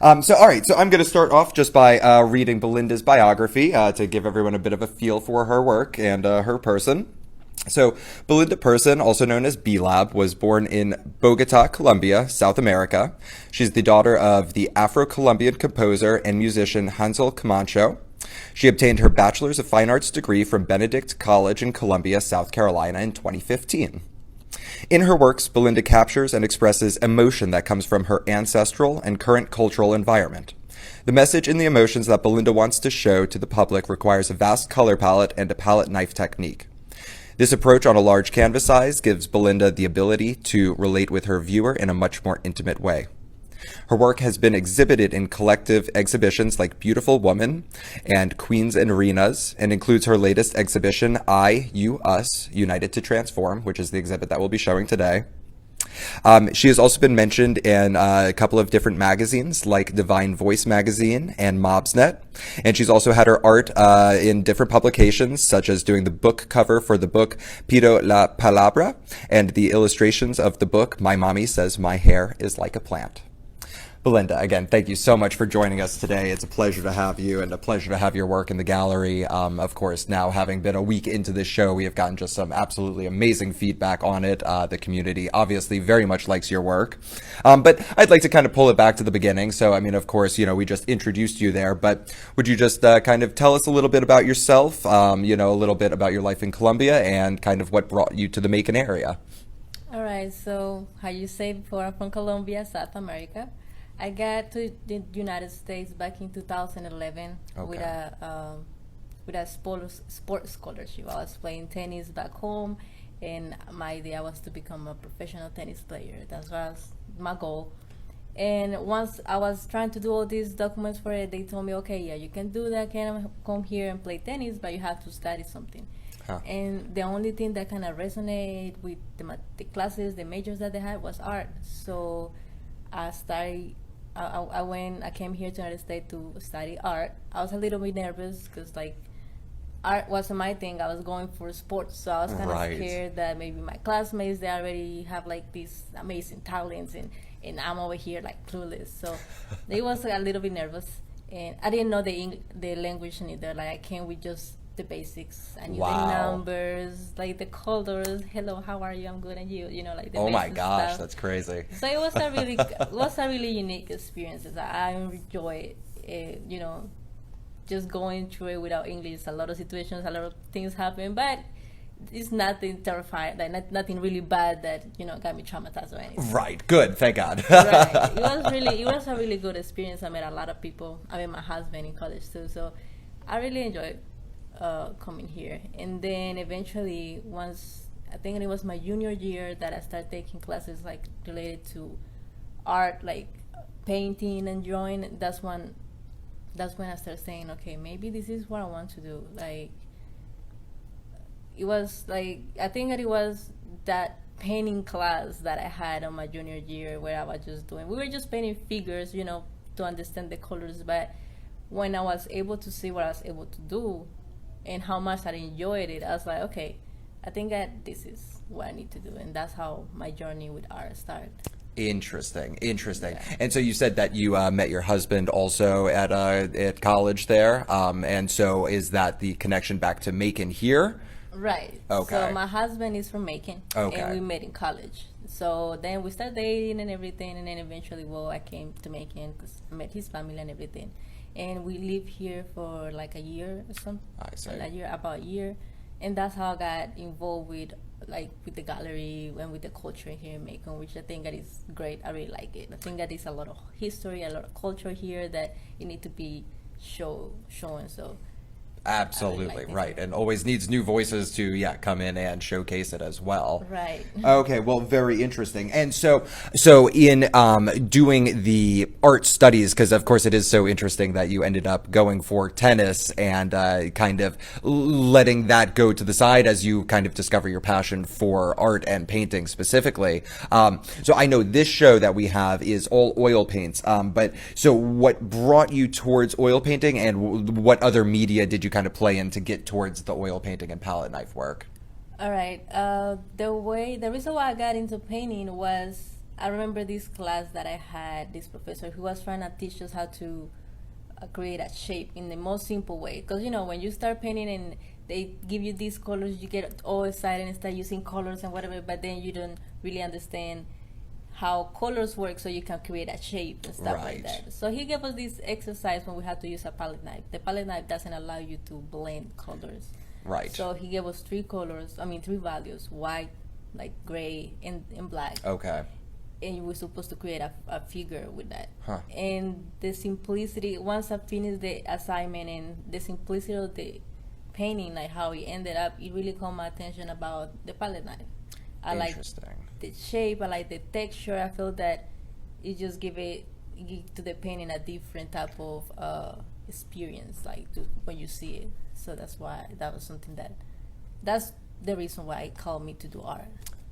All right, so I'm going to start off just by reading Belinda's biography to give everyone a bit of a feel for her work and her person. So, Belinda Person, also known as B-Lab, was born in Bogota, Colombia, South America. She's the daughter of the Afro-Colombian composer and musician Hansel Camacho. She obtained her Bachelor's of Fine Arts degree from Benedict College in Columbia, South Carolina in 2015. In her works, Belinda captures and expresses emotion that comes from her ancestral and current cultural environment. The message and the emotions that Belinda wants to show to the public requires a vast color palette and a palette knife technique. This approach on a large canvas size gives Belinda the ability to relate with her viewer in a much more intimate way. Her work has been exhibited in collective exhibitions like Beautiful Woman and Queens and Reinas, and includes her latest exhibition, I, You, Us, United to Transform, which is the exhibit that we'll be showing today. She has also been mentioned in a couple of different magazines like Divine Voice magazine and Mobsnet. And she's also had her art in different publications, such as doing the book cover for the book Pido la Palabra and the illustrations of the book My Mommy Says My Hair is Like a Plant. Belinda, again, thank you so much for joining us today. It's a pleasure to have you and a pleasure to have your work in the gallery. Of course, now having been a week into this show, we have gotten just some absolutely amazing feedback on it. The community obviously very much likes your work. But I'd like to kind of pull it back to the beginning. So, I mean, of course, we just introduced you there, but would you just kind of tell us a little bit about yourself, a little bit about your life in Colombia and kind of what brought you to the Macon area? All right, so how you say before, I'm from Colombia, South America. I got to the United States back in 2011 with a sports scholarship. I was playing tennis back home, and my idea was to become a professional tennis player. That was my goal. And once I was trying to do all these documents for it, they told me, okay, yeah, you can do that, can come here and play tennis, but you have to study something. Huh. And the only thing that kind of resonated with the classes, the majors that they had was art. So I started. I came here to the United States to study art. I was a little bit nervous because art wasn't my thing. I was going for sports, so I was kind of scared that maybe my classmates, they already have like these amazing talents, and I'm over here like clueless. So it was a little bit nervous, and I didn't know the language neither. Like I came with just the basics. I knew the numbers, like the colors. Hello, how are you? I'm good, and you? Like the oh my gosh, stuff. That's crazy. So it was a really unique experience. I enjoyed it. Just going through it without English. A lot of situations, a lot of things happen, but it's nothing terrifying. Like nothing really bad that got me traumatized or anything. Right. Good. Thank God. Right. It was a really good experience. I met a lot of people. I met my husband in college too. So I really enjoyed coming here. And then eventually, once I think it was my junior year that I started taking classes like related to art, like painting and drawing. That's when I started saying, okay, maybe this is what I want to do. Like it was like, I think that it was that painting class that I had on my junior year where I was just we were just painting figures, to understand the colors. But when I was able to see what I was able to do and how much I enjoyed it, I was like, okay, I think that this is what I need to do. And that's how my journey with art started. Interesting. Yeah. Yeah. And so you said that you met your husband also at college there. And so is that the connection back to Macon here? Right. Okay. So my husband is from Macon. Okay. And we met in college. So then we started dating and everything. And then eventually, I came to Macon because I met his family and everything. And we lived here for like a year or something. I see. About a year. And that's how I got involved with the gallery and with the culture here in Macon, which I think that is great. I really like it. I think that there's a lot of history, a lot of culture here that it need to be shown. So Absolutely, right. And always needs new voices to, come in and showcase it as well. Right. Okay, well, very interesting. And so in doing the art studies, because of course it is so interesting that you ended up going for tennis and kind of letting that go to the side as you kind of discover your passion for art and painting specifically. So I know this show that we have is all oil paints, but so what brought you towards oil painting and what other media did you kind of play in to get towards the oil painting and palette knife work? All right. The reason why I got into painting was I remember this class that I had, this professor who was trying to teach us how to create a shape in the most simple way. Because, when you start painting and they give you these colors, you get all excited and start using colors and whatever, but then you don't really understand how colors work so you can create a shape and stuff like that. So he gave us this exercise when we had to use a palette knife. The palette knife doesn't allow you to blend colors. Right. So he gave us three values: white, like gray, and black. Okay. And you were supposed to create a figure with that. Huh. And the simplicity, once I finished the assignment and the simplicity of the painting, like how it ended up, it really caught my attention about the palette knife. I like the shape, I like the texture. I feel that it just give to the painting a different type of experience, like when you see it. So that's why that was something that's the reason why it called me to do art.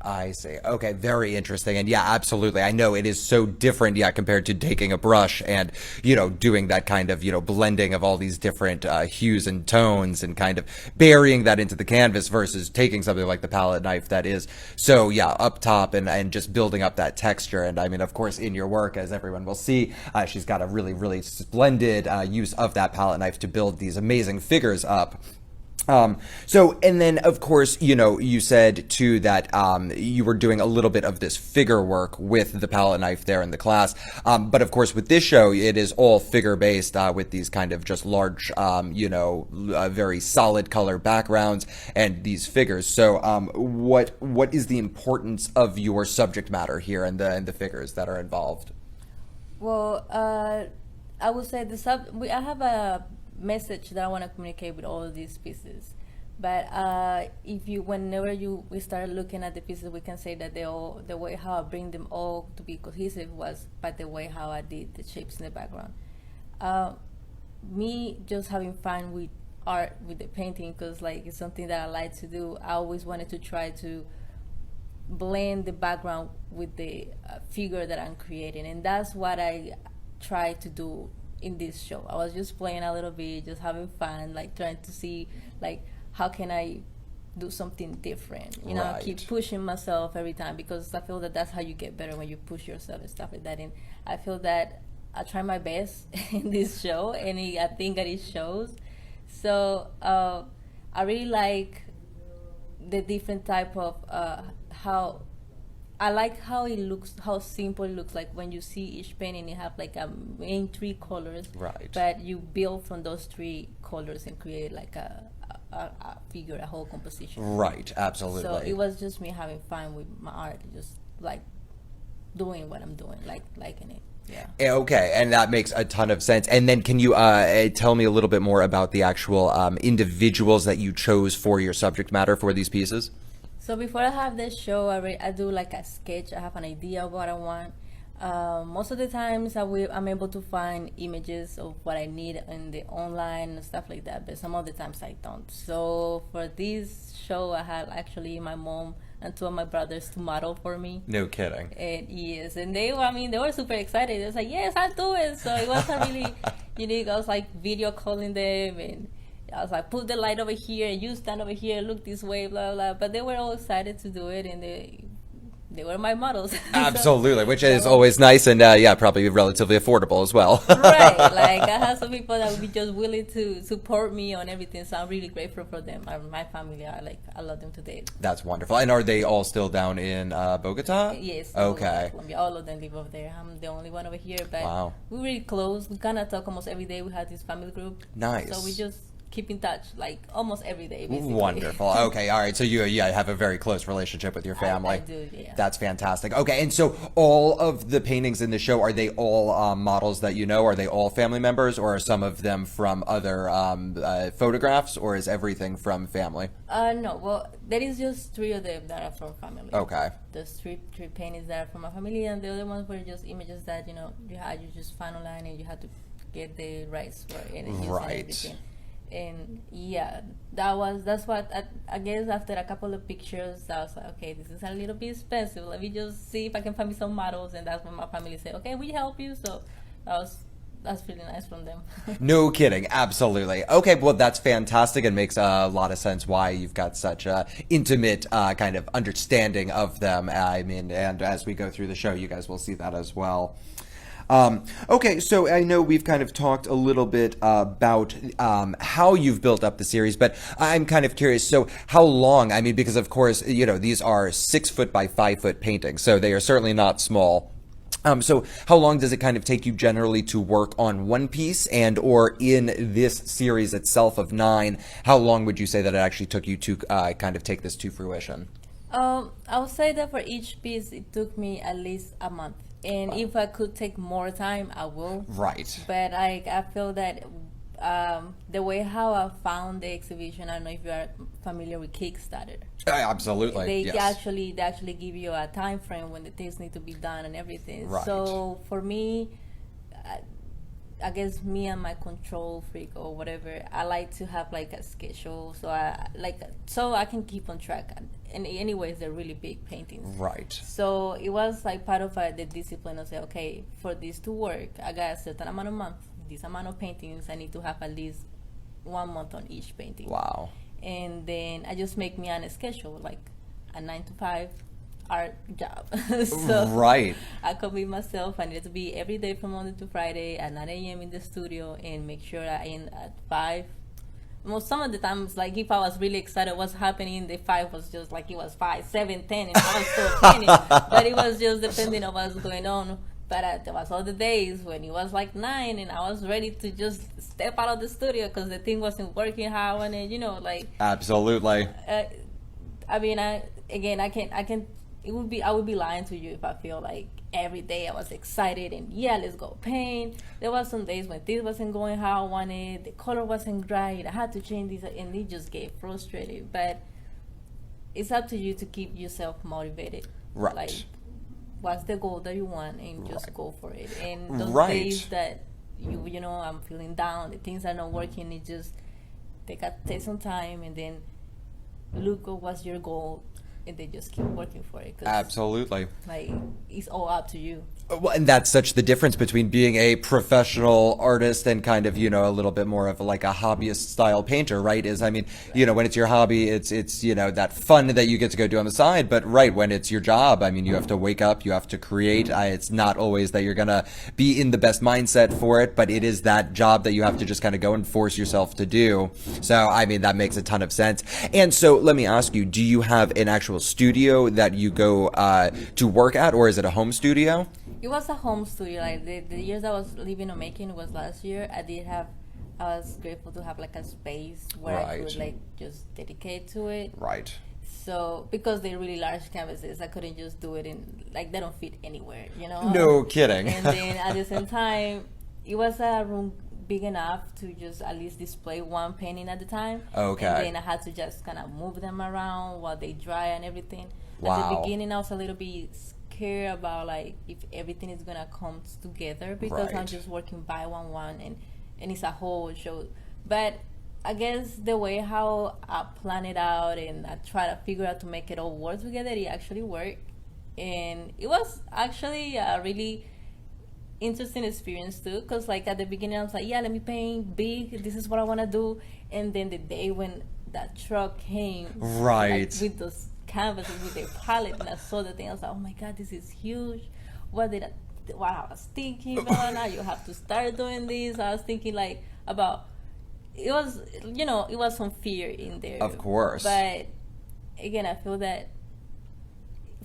I see. Okay, very interesting. And yeah, absolutely. I know it is so different, compared to taking a brush and, doing that kind of, blending of all these different hues and tones and kind of burying that into the canvas versus taking something like the palette knife that is so, up top and just building up that texture. And I mean, of course, in your work, as everyone will see, she's got a really, really splendid use of that palette knife to build these amazing figures up. And then of course, you said too that, you were doing a little bit of this figure work with the palette knife there in the class. But of course with this show, it is all figure based, with these kind of just large, very solid color backgrounds and these figures. So, what is the importance of your subject matter here and the figures that are involved? Well, I would say I have a message that I want to communicate with all of these pieces, but whenever we start looking at the pieces, we can say that the way how I bring them all to be cohesive was by the way how I did the shapes in the background. Me just having fun with art, with the painting, because it's something that I like to do. I always wanted to try to blend the background with the figure that I'm creating, and that's what I try to do in this show. I was just playing a little bit, just having fun, trying to see how can I do something different. I keep pushing myself every time, because I feel that that's how you get better, when you push yourself and stuff like that. And I feel that I try my best in this show, and I think that it shows. So I really like the different type of how I like how it looks, how simple it looks. Like when you see each painting, you have a main three colors, right? But you build from those three colors and create a figure, a whole composition. Right, absolutely. So it was just me having fun with my art, just doing what I'm doing, liking it. Yeah. Okay, and that makes a ton of sense. And then can you tell me a little bit more about the actual individuals that you chose for your subject matter for these pieces? So before I have this show, I do a sketch. I have an idea of what I want. Most of the times I'm able to find images of what I need in the online and stuff like that, but some of the times I don't. So for this show, I had actually my mom and two of my brothers to model for me. No kidding. And yes, and they were super excited. They was like, yes, I'll do it. So it was a really unique. I was video calling them, and I was like, put the light over here, and you stand over here, look this way, blah, blah. But they were all excited to do it, and they were my models. Absolutely, which is always nice, and probably relatively affordable as well. Right, I have some people that would be just willing to support me on everything, so I'm really grateful for them. My family, I love them to death. That's wonderful. And are they all still down in Bogota? Yes. Okay. Colombia. All of them live over there. I'm the only one over here, but wow. We're really close. We kind of talk almost every day. We have this family group. Nice. So we just keep in touch almost every day, basically. Wonderful. Okay, all right. So you have a very close relationship with your family. I do, yeah. That's fantastic. Okay, and so all of the paintings in the show, are they all models that you know? Are they all family members, or are some of them from other photographs, or is everything from family? No. Well, there is just three of them that are from family. Okay. There's three paintings that are from my family, and the other ones were just images that you just find online, and you had to get the rights for it and everything. And that's what I guess after a couple of pictures I was like, okay, this is a little bit expensive, let me just see if I can find me some models. And that's when my family said, okay, we help you. So that was that's really nice from them. No kidding. Absolutely. Okay, well, that's fantastic and makes a lot of sense why you've got such a intimate kind of understanding of them. I mean, and as we go through the show, you guys will see that as well. Okay, so I know we've kind of talked a little bit about how you've built up the series, but I'm kind of curious. So, how long? I mean, because of course, you know, these are 6 foot by 5 foot paintings, so they are certainly not small. So, how long does it kind of take you generally to work on one piece, and or in this series itself of 9? How long would you say that it actually took you to kind of take this to fruition? I would say that for each piece, it took me at least a month. And if I could take more time, I will. Right. But I feel that the way how I found the exhibition, I don't know if you are familiar with Kickstarter. Absolutely. They actually give you a time frame when the things need to be done and everything. Right. So for me, I guess me and my control freak or whatever, I like to have like a schedule so I can keep on track. And anyways, they're really big paintings. Right. So it was like part of the discipline of say, okay, for this to work, I got a certain amount of months, this amount of paintings. I need to have at least 1 month on each painting. Wow. And then I just make me on a schedule, like a 9 to 5 art job. So right. I commit myself. I need to be every day from Monday to Friday at 9 a.m. in the studio and make sure I end at 5. Most some of the times, like if I was really excited what's happening, the 5 was just like it was 5, 7, 10, and I was still painting. But it was just depending on what's going on. But there was other days when it was like 9 and I was ready to just step out of the studio because the thing wasn't working how I wanted, you know, like. Absolutely. I mean, I can. I would be lying to you if I feel like every day I was excited and yeah, let's go paint. There was some days when this wasn't going how I wanted, the color wasn't right, I had to change this, and it just get frustrated. But it's up to you to keep yourself motivated. Right. Like, what's the goal that you want, and just go for it. And those Right. days that you know I'm feeling down, the things are not working, it just take some time and then look at what's your goal, and they just keep working for it. Absolutely. Like, it's all up to you. Well, and that's such the difference between being a professional artist and kind of, you know, a little bit more of like a hobbyist style painter, right? Is, I mean, you know, when it's your hobby, it's, you know, that fun that you get to go do on the side. But right, when it's your job, I mean, you have to wake up, you have to create. It's not always that you're going to be in the best mindset for it, but it is that job that you have to just kind of go and force yourself to do. So, I mean, that makes a ton of sense. And so let me ask you, do you have an actual studio that you go to work at, or is it a home studio? It was a home studio. Like the years I was living in Macon was last year. I was grateful to have like a space where I could like just dedicate to it. Right. So because they're really large canvases, I couldn't just do it in, like, they don't fit anywhere, you know. No kidding. And then at the same time, it was a room big enough to just at least display one painting at a time. Okay. And then I had to just kind of move them around while they dry and everything. Wow. At the beginning, I was a little bit scared about like if everything is gonna come together because I'm just working by one and it's a whole show. But I guess the way how I plan it out and I try to figure out to make it all work together, it actually worked. And it was actually a really interesting experience too, because like at the beginning I was like, yeah, let me paint big, this is what I want to do. And then the day when that truck came, right, like, with those canvases, with the palette, and I saw the thing, I was like, oh my god, this is huge. What I was thinking about, now you have to start doing this. I was thinking like about, it was, you know, it was some fear in there, of course, but again, I feel that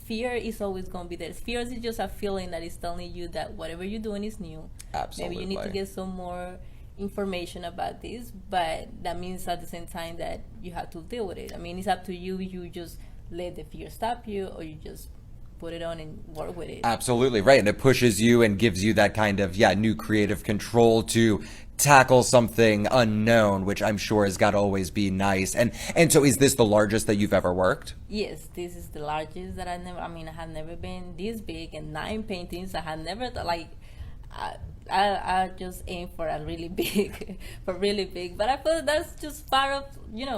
fear is always going to be there. Fear is just a feeling that is telling you that whatever you're doing is new. Absolutely. Maybe you need to get some more information about this, but that means at the same time that you have to deal with it. I mean, it's up to you. You just let the fear stop you, or you just put it on and work with it. Absolutely, right. And it pushes you and gives you that kind of, new creative control to tackle something unknown, which I'm sure has got to always be nice. And so is this the largest that you've ever worked? Yes, this is the largest that I have never been this big, and 9 paintings. I had never, I just aim for a really big, but I feel that's just part of,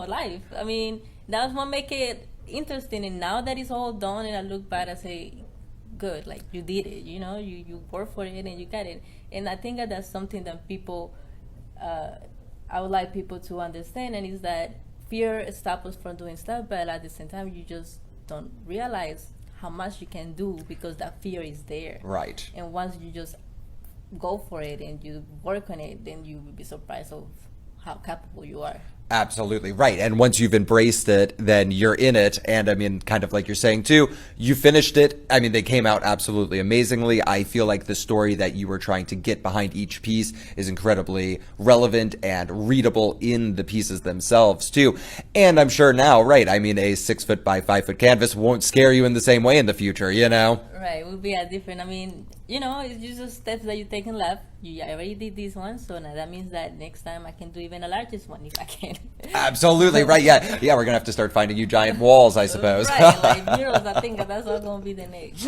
life. I mean, that's what make it interesting. And now that it's all done and I look back, I say, good. Like you did it, you worked for it and you got it. And I think that that's something that people, I would like people to understand, and is that fear stops us from doing stuff, but at the same time, you just don't realize how much you can do because that fear is there. Right. And once you just go for it and you work on it, then you will be surprised of how capable you are. Absolutely right. And once you've embraced it, then you're in it. And I mean, kind of like you're saying too, you finished it. I mean, they came out absolutely amazingly. I feel like the story that you were trying to get behind each piece is incredibly relevant and readable in the pieces themselves too. And I'm sure now, right, I mean, a 6 foot by 5 foot canvas won't scare you in the same way in the future, you know? Right, it will be a different, I mean, it's just steps that you take in life. I already did this one, so now that means that next time I can do even a largest one if I can. Absolutely right. Yeah, we're gonna have to start finding you giant walls, I suppose. Right, like murals. I think that's all gonna be the next.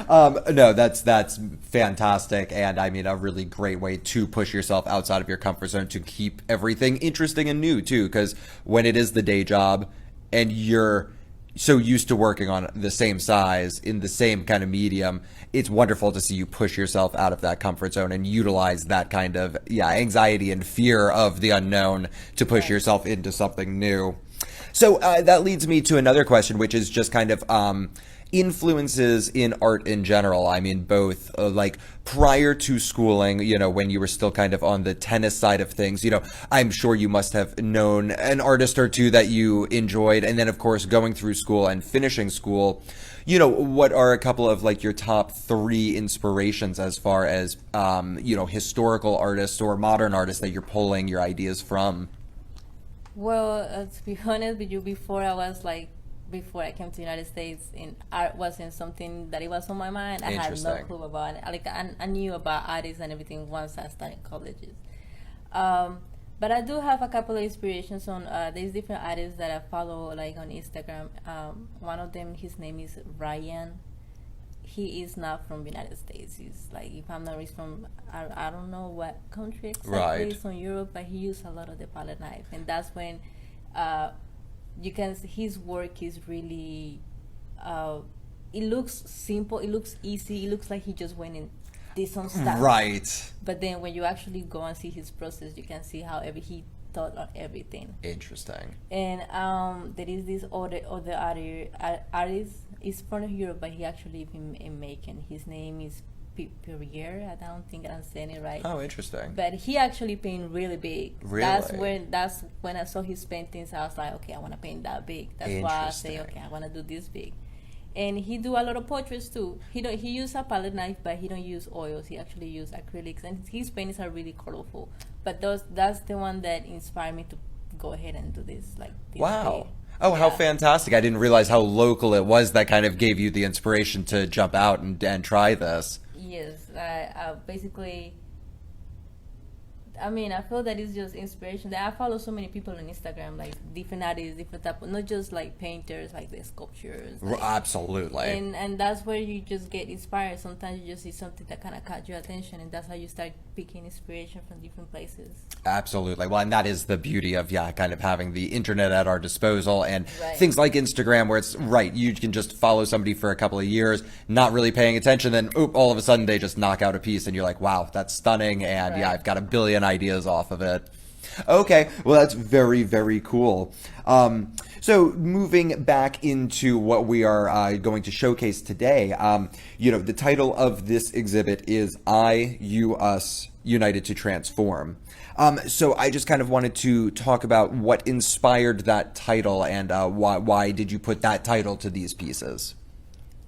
No, that's fantastic, and I mean a really great way to push yourself outside of your comfort zone to keep everything interesting and new too. Because when it is the day job, and you're so used to working on the same size in the same kind of medium, it's wonderful to see you push yourself out of that comfort zone and utilize that kind of anxiety and fear of the unknown to push yourself into something new. So that leads me to another question, which is just kind of influences in art in general. I mean, both like prior to schooling, when you were still kind of on the tennis side of things, I'm sure you must have known an artist or two that you enjoyed. And then, of course, going through school and finishing school, what are a couple of like your top 3 inspirations as far as, historical artists or modern artists that you're pulling your ideas from? Well, to be honest with you, before I came to the United States, and art wasn't something that it was on my mind. I had no clue about it. Like I knew about artists and everything once I started colleges. But I do have a couple of inspirations on. There's different artists that I follow, like on Instagram. One of them, his name is Ryan. He is not from the United States. He's like, if I'm not, he's from I don't know what country exactly. Right. He's from Europe, but he used a lot of the palette knife, and that's when. You can see his work is really it looks simple, it looks easy, it looks like he just went and did some stuff, right? But then when you actually go and see his process, you can see how he thought on everything. Interesting. And there is this other artist is from Europe, but he actually lives in Macon. His name is Perrier. I don't think I'm saying it right. Oh, interesting. But he actually paint really big. Really? That's when I saw his paintings. I was like, okay, I want to paint that big. That's why I say, okay, I want to do this big. And he do a lot of portraits too. He use a palette knife, but he don't use oils. He actually use acrylics, and his paintings are really colorful. But that's the one that inspired me to go ahead and do this. Wow. Big. Oh, how fantastic. I didn't realize how local it was that kind of gave you the inspiration to jump out and try this. Yes, I basically, I mean, I feel that it's just inspiration. That I follow so many people on Instagram, like different artists, different type, not just like painters, like the sculptures. Absolutely. And that's where you just get inspired. Sometimes you just see something that kind of caught your attention, and that's how you start picking inspiration from different places. Absolutely. Well, and that is the beauty of, kind of having the internet at our disposal and things like Instagram where it's, you can just follow somebody for a couple of years, not really paying attention, then, all of a sudden they just knock out a piece and you're like, wow, that's stunning, and I've got a billion ideas off of it. Okay, well, that's very, very cool. So moving back into what we are going to showcase today, the title of this exhibit is I, You, Us, United to Transform. So I just kind of wanted to talk about what inspired that title and why did you put that title to these pieces?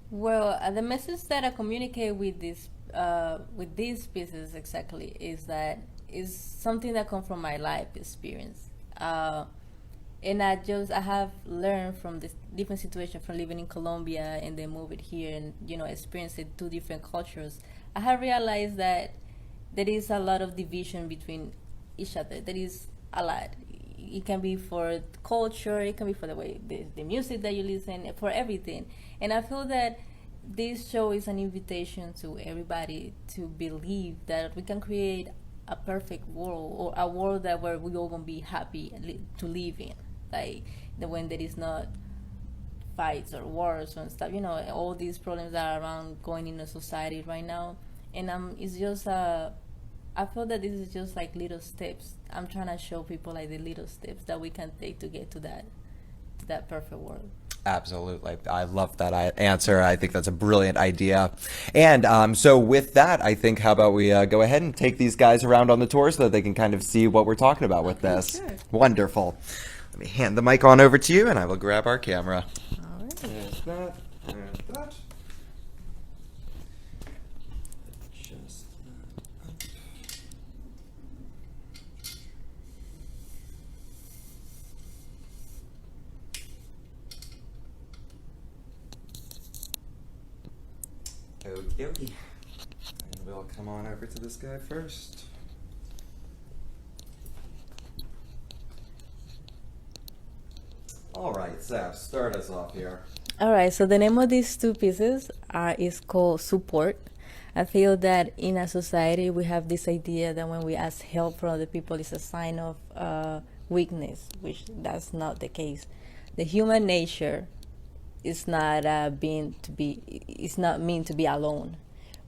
Well, the message that I communicate with these pieces exactly is something that comes from my life experience. And I have learned from this different situation, from living in Colombia and then moving here and, experiencing 2 different cultures. I have realized that there is a lot of division between each other. There is a lot. It can be for culture, it can be for the way the music that you listen, for everything. And I feel that this show is an invitation to everybody to believe that we can create a perfect world, or a world where we all gonna be happy to live in, like the one that is not fights or wars and stuff. All these problems that are around going in a society right now, and it's just I feel that this is just like little steps. I'm trying to show people like the little steps that we can take to get to that perfect world. Absolutely. I love that answer. I think that's a brilliant idea. And so with that, I think how about we go ahead and take these guys around on the tour so that they can kind of see what we're talking about with this. Sure. Wonderful. Let me hand the mic on over to you and I will grab our camera. All right. There's that. There's that. Just Okie dokie. And we'll come on over to this guy first. All right, Seth, start us off here. All right, so the name of these two pieces is called support. I feel that in a society we have this idea that when we ask help from other people, it's a sign of weakness, which that's not the case. The human nature is not it's not meant to be alone.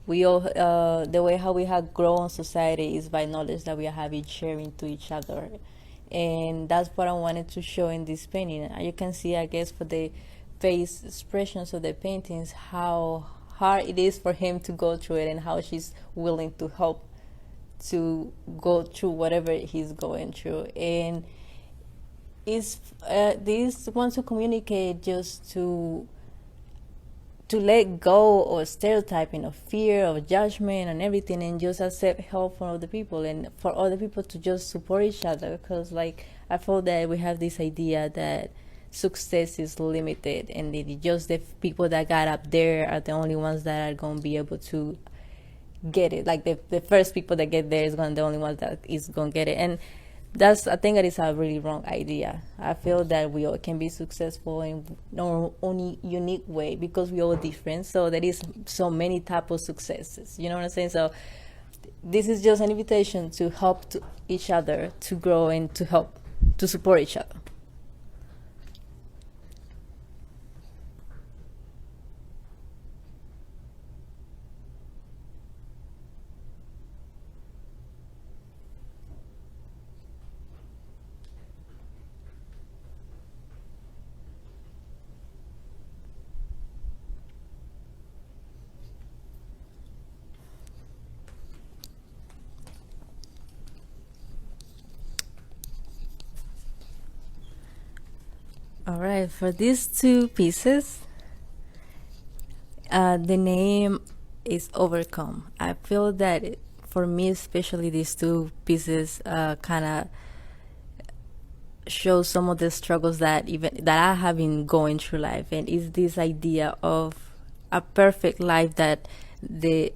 We all the way how we have grown society is by knowledge that we are having sharing to each other, and that's what I wanted to show in this painting. You can see, I guess, for the face expressions of the paintings, how hard it is for him to go through it and how she's willing to help to go through whatever he's going through. And is these wants to communicate just to let go of stereotyping, of fear, of judgment and everything, and just accept help from other people, and for other people to just support each other. Because like I feel that we have this idea that success is limited and just the people that got up there are the only ones that are going to be able to get it. Like the first people that get there is going to the only ones that is going to get it. And I think that is a really wrong idea. I feel that we all can be successful in our own unique way because we all different. So there is so many types of successes. You know what I'm saying? So this is just an invitation to help each other to grow and to help to support each other. All right, for these two pieces, the name is Overcome. I feel that for me, especially these two pieces, kind of show some of the struggles that I have been going through life, and is this idea of a perfect life that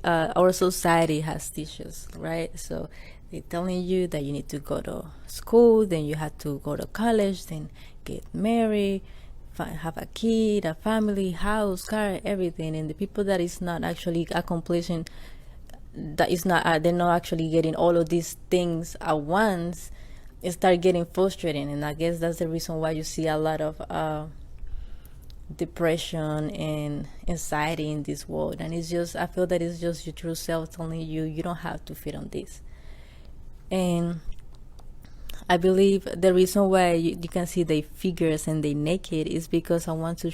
our society has teaches, right? So they're telling you that you need to go to school, then you have to go to college, then get married, have a kid, a family, house, car, everything. And the people that is not actually accomplishing, that is not they're not actually getting all of these things at once, it start getting frustrating. And I guess that's the reason why you see a lot of depression and anxiety in this world. And it's just, I feel that it's just your true self telling you you don't have to fit on this. And I believe the reason why you can see the figures and they naked is because I want to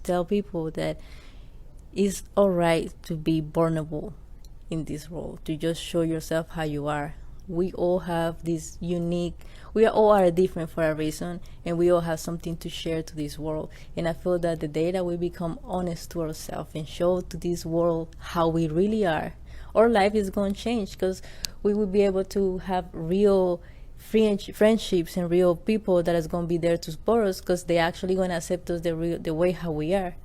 tell people that it's alright to be vulnerable in this role, to just show yourself how you are. We all have this unique, we all are different for a reason, and we all have something to share to this world. And I feel that the day that we become honest to ourselves and show to this world how we really are, our life is going to change, because we will be able to have real friendships and real people that is going to be there to support us, because they're actually going to accept us the way how we are.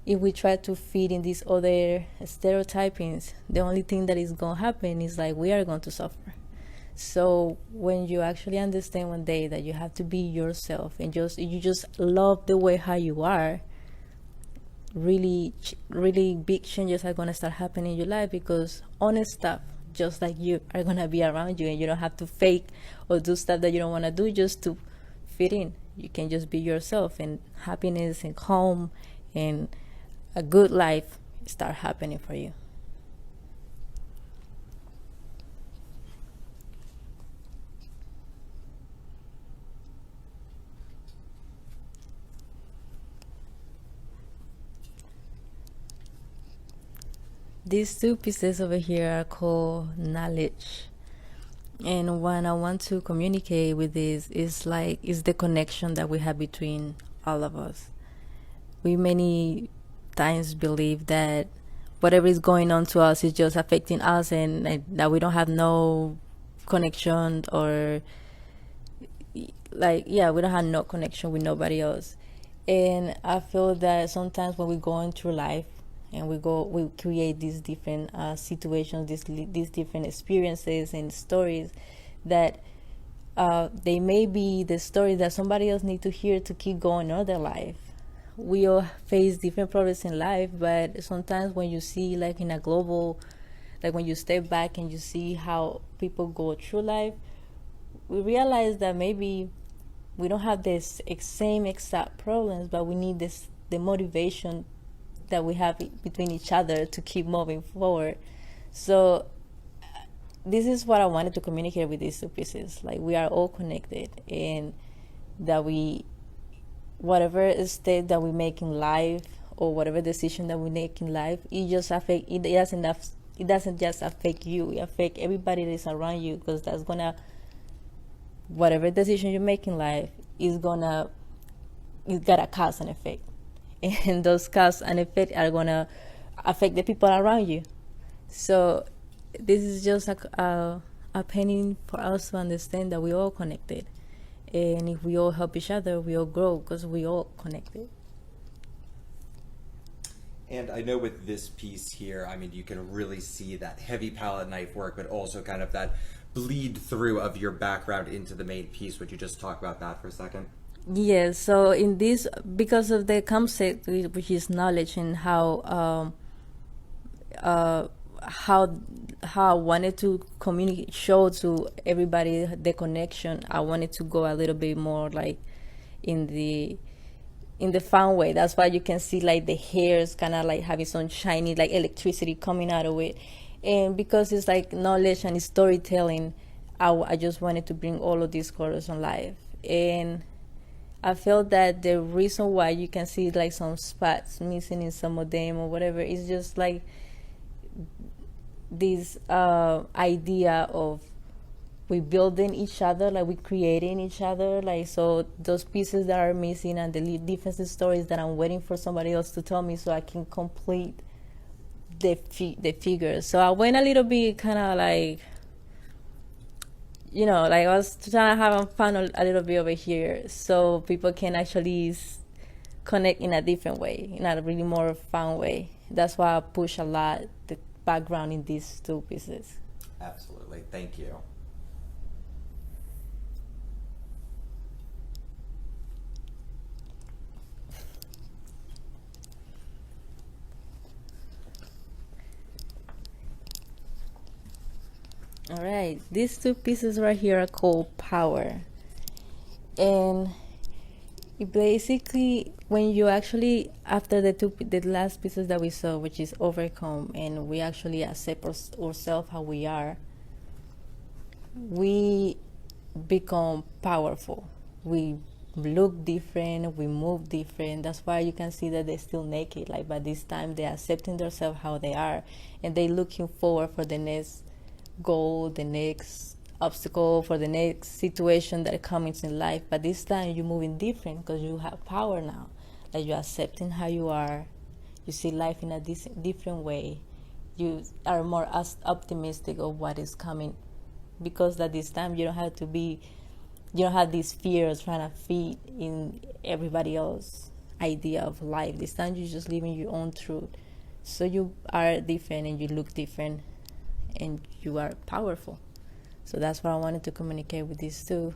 If we try to fit in these other stereotypings, the only thing that is going to happen is like we are going to suffer. So when you actually understand one day that you have to be yourself and you just love the way how you are, really big changes are going to start happening in your life, because honest stuff just like you are going to be around you, and you don't have to fake or do stuff that you don't want to do just to fit in. you can just be yourself, and happiness and calm and a good life start happening for you. These two pieces over here are called knowledge. And what I want to communicate with this is the connection that we have between all of us. We many times believe that whatever is going on to us is just affecting us, and that we don't have no connection, or we don't have no connection with nobody else. And I feel that sometimes when we're going through life and we create these different situations, these different experiences and stories that they may be the stories that somebody else need to hear to keep going on their life. We all face different problems in life, but sometimes when you see like in a global, like when you step back and you see how people go through life, we realize that maybe we don't have this same exact problems, but we need the motivation that we have between each other to keep moving forward. So this is what I wanted to communicate with these two pieces. Like, we are all connected, and that whatever state that we make in life, or whatever decision that we make in life, it doesn't just affect you, it affect everybody that is around you, because that's gonna, whatever decision you make in life is gonna, it's got a cause and effect, and those cause and effect are gonna affect the people around you. So this is just a painting for us to understand that we all connected, and if we all help each other, we all grow, because we all connected. And I know with this piece here, I mean, you can really see that heavy palette knife work, but also kind of that bleed through of your background into the main piece. Would you just talk about that for a second? Yes, so in this, because of the concept, which is knowledge, and how I wanted to communicate, show to everybody the connection, I wanted to go a little bit more like in the fun way. That's why you can see like the hairs kind of like having some shiny like electricity coming out of it. And because it's like knowledge and storytelling, I just wanted to bring all of these colors on life. And I felt that the reason why you can see like some spots missing in some of them or whatever is just like this idea of we building each other, like we creating each other, like, so those pieces that are missing and the different stories that I'm waiting for somebody else to tell me so I can complete the figures. So I went a little bit kind of like, like I was trying to have fun a little bit over here, so people can actually connect in a different way, in a really more fun way. That's why I push a lot the background in these two pieces. Absolutely. Thank you. All right, these two pieces right here are called power. And basically, when you actually, after the last pieces that we saw, which is overcome, and we actually accept ourselves how we are, we become powerful. We look different, we move different. That's why you can see that they're still naked. Like, by this time, they're accepting themselves how they are, and they're looking forward for the next goal, the next obstacle, for the next situation that comes in life. But this time you're moving different because you have power now. Like, you're accepting how you are. You see life in a different way. You are more optimistic of what is coming, because at this time you don't have these fears trying to feed in everybody else's idea of life. This time you're just living your own truth. So you are different, and you look different, and you are powerful. So that's what I wanted to communicate with these two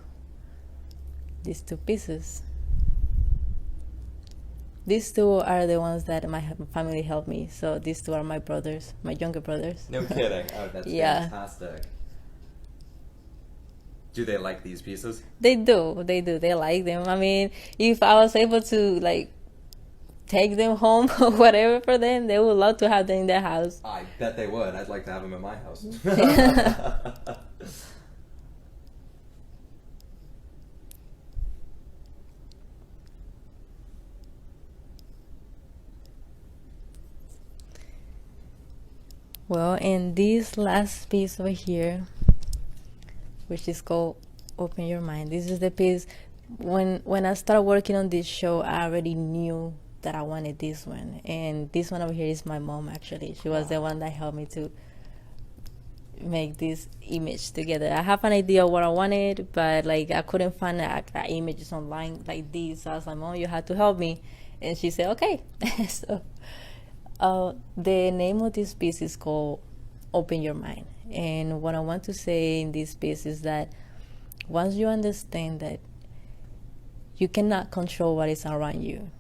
pieces. These two are the ones that my family helped me. So these two are my brothers, my younger brothers. No kidding. Oh, that's Yeah. fantastic. Do they like these pieces? They do. They like them. I mean, if I was able to like take them home or whatever for them, they would love to have them in their house. I bet they would. I'd like to have them in my house. Well, and this last piece over here, which is called Open Your Mind. This is the piece when I started working on this show, I already knew that I wanted this one. And this one over here is my mom, actually. She was the one that helped me to make this image together. I have an idea of what I wanted, but like I couldn't find images online like this. So I was like, Mom, you had to help me. And she said, okay. So the name of this piece is called Open Your Mind. And what I want to say in this piece is that once you understand that you cannot control what is around you,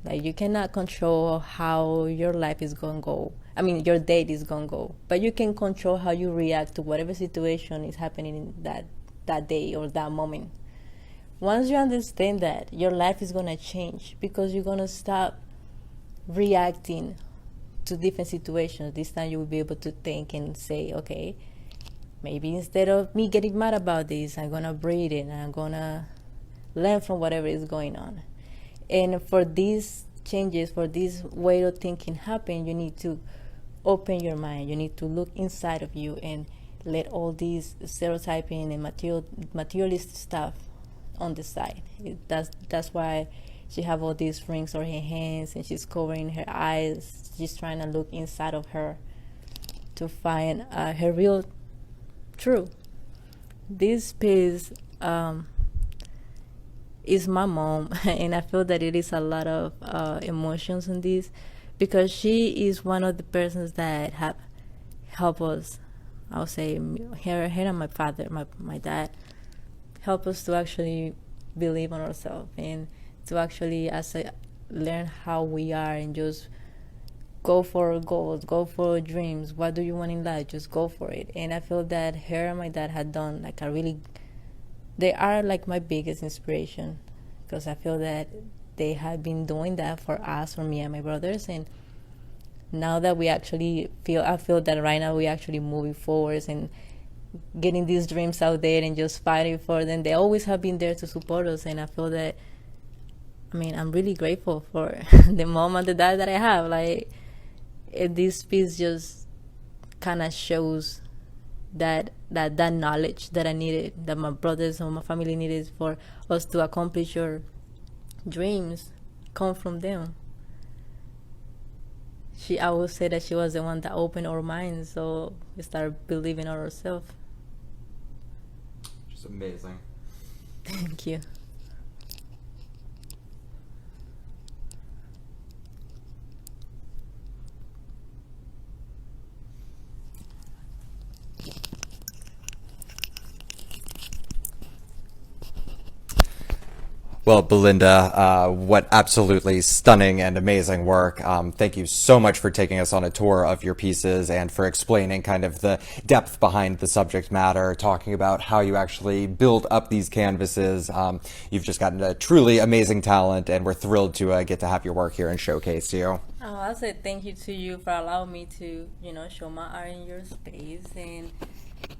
like you cannot control how your life is going to go. I mean, your day is going to go, but you can control how you react to whatever situation is happening in that day or that moment. Once you understand that, your life is going to change because you're going to stop reacting to different situations. This time you will be able to think and say, okay, maybe instead of me getting mad about this, I'm going to breathe it and I'm going to learn from whatever is going on. And for these changes, for this way of thinking happen, you need to open your mind. You need to look inside of you and let all these stereotyping and materialist stuff on the side. That's why she have all these rings on her hands and she's covering her eyes. She's trying to look inside of her to find her real truth. This piece is my mom, and I feel that it is a lot of emotions in this because she is one of the persons that have helped us. I'll say her and my father, my dad, help us to actually believe in ourselves and to actually learn how we are and just go for goals, go for dreams. What do you want in life? Just go for it. And I feel that her and my dad had done like they are like my biggest inspiration because I feel that they have been doing that for us, for me and my brothers. And now that I feel that right now we actually moving forwards and getting these dreams out there and just fighting for them. They always have been there to support us, and I feel that, I mean, I'm really grateful for the mom and the dad that I have. Like, this piece just kind of shows that knowledge that I needed, that my brothers and my family needed for us to accomplish your dreams, come from them. I would say that she was the one that opened our minds, so we started believing in ourselves. Just amazing. Thank you. Well, Belinda, what absolutely stunning and amazing work. Thank you so much for taking us on a tour of your pieces and for explaining kind of the depth behind the subject matter, talking about how you actually build up these canvases. You've just gotten a truly amazing talent, and we're thrilled to get to have your work here and showcase you. Oh, I'll say thank you to you for allowing me to, show my art in your space. And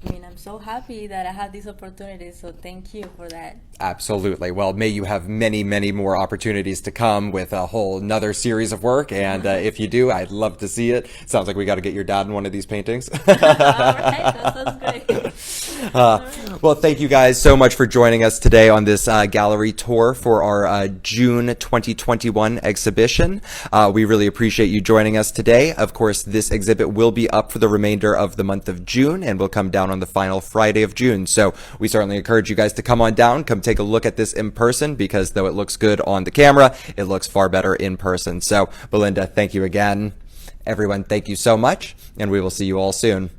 I mean, I'm so happy that I had this opportunity, so thank you for that. Absolutely. Well, may you have many, many more opportunities to come with a whole nother series of work, and if you do, I'd love to see it. Sounds like we got to get your dad in one of these paintings. All right, that sounds great. Well, thank you guys so much for joining us today on this gallery tour for our June 2021 exhibition. We really appreciate you joining us today. Of course, this exhibit will be up for the remainder of the month of June and will come down on the final Friday of June. So we certainly encourage you guys to come on down, come take a look at this in person, because though it looks good on the camera, it looks far better in person. So Belinda, thank you again. Everyone, thank you so much, and we will see you all soon.